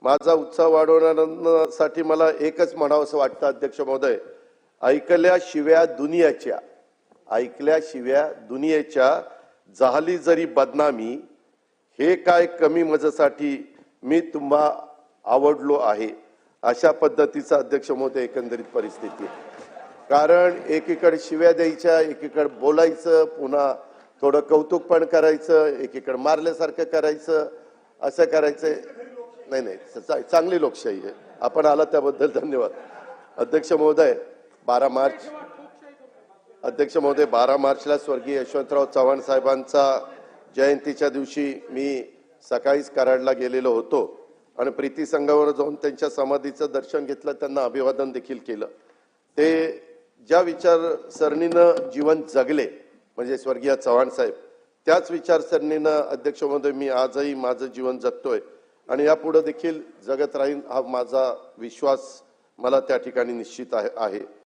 माझा उत्साह वाढवण्यासाठी मला एकच म्हणावंसं वाटतं अध्यक्ष महोदय, ऐकल्याशिवाय दुनियेच्या झाली जरी बदनामी, हे काय कमी मजेसाठी मी तुम्हा आवडलो आहे, अशा पद्धतीचा अध्यक्ष महोदय एकंदरीत परिस्थिती आहे. कारण एकीकडे शिव्या द्यायच्या, एकीकडे बोलायचं, पुन्हा थोडं कौतुक पण करायचं, एकीकडे मारल्यासारखं करायचं, असं करायचं. नाही, चांगली लोकशाही आहे. आपण आला त्याबद्दल धन्यवाद. अध्यक्ष महोदय 12 मार्चला स्वर्गीय यशवंतराव चव्हाण साहेबांचा जयंतीच्या दिवशी मी सकाळीच कराडला गेलेलो होतो आणि प्रीती संघावर जाऊन त्यांच्या समाधीचं दर्शन घेतलं, त्यांना अभिवादन देखील केलं. ते ज्या विचारसरणीनं जीवन जगले म्हणजे स्वर्गीय चव्हाण साहेब, त्याच विचारसरणीनं अध्यक्ष महोदय मी आजही माझं जीवन जगतोय आणि यापुढे देखील जगत राहीन, हा माझा विश्वास मला त्या ठिकाणी निश्चित आहे.